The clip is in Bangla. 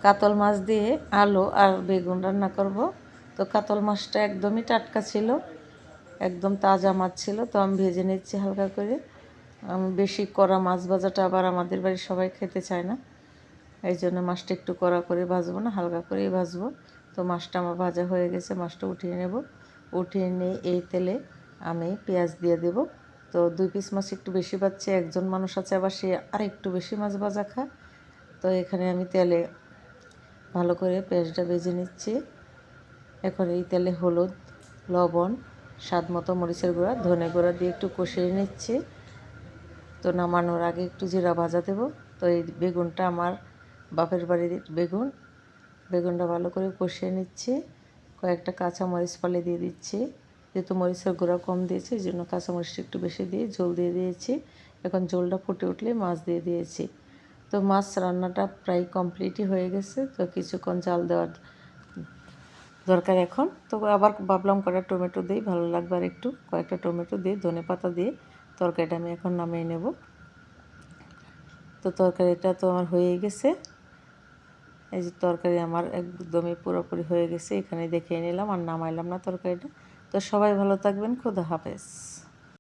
কাতল মাছ দিয়ে আলু আর বেগুন রান্না করব। তো কাতল মাছটা একদমই টাটকা ছিল, একদম তাজা মাছ ছিল। তো আমি ভেজে নিচ্ছি হালকা করে। আমি বেশি কড়া মাছ ভাজাটা আবার আমাদের বাড়ির সবাই খেতে চায় না, এই জন্য মাছটা একটু কড়া করে ভাজবো না, হালকা করেই ভাজবো। তো মাছটা আমার ভাজা হয়ে গেছে, মাছটা উঠিয়ে নেব। উঠিয়ে নিয়ে এই তেলে আমি পেঁয়াজ দিয়ে দেব। তো 2 পিস মাছ একটু বেশি পাচ্ছে, একজন মানুষ আছে আবার সে আর একটু বেশি মাছ ভাজা খায়। তো এখানে আমি তেলে ভালো করে পেঁয়াজটা ভেজে নিচ্ছি। এখন এই তেলে হলুদ, লবণ, স্বাদ মতো মরিচের গুঁড়া, ধনে গুঁড়া দিয়ে একটু কষিয়ে নিচ্ছি। তো নামানোর আগে একটু জিরা ভাজা দেব। তো এই বেগুনটা আমার বাপের বাড়ির বেগুনটা ভালো করে কষিয়ে নিচ্ছি। কয়েকটা কাঁচা মরিচ ফালি দিয়ে দিচ্ছি, যেহেতু মরিচের গুঁড়া কম দিয়েছি এই জন্য কাঁচা মরিচটা একটু বেশি দিয়ে ঝোল দিয়ে দিয়েছি। এখন ঝোলটা ফুটে উঠলে মাছ দিয়ে দিয়েছি। তো মাছ রান্নাটা প্রায় কমপ্লিটই হয়ে গেছে। তো কিছুক্ষণ জাল দেওয়ার দরকার এখন। তো আবার ভাবলাম কয়েকটা টমেটো দিই, ভালো লাগবে আর একটু কয়েকটা টমেটো দিয়ে ধনেপাতা দিয়ে তরকারিটা আমি এখন নামিয়ে নেব। তো তরকারিটা তো আমার হয়েই গেছে। এই যে তরকারি আমার একদমই পুরোপুরি হয়ে গেছে, এখানে দেখিয়ে নিলাম আর নামাইলাম না তরকারিটা। তো সবাই ভালো থাকবেন, খোদা হাফেজ।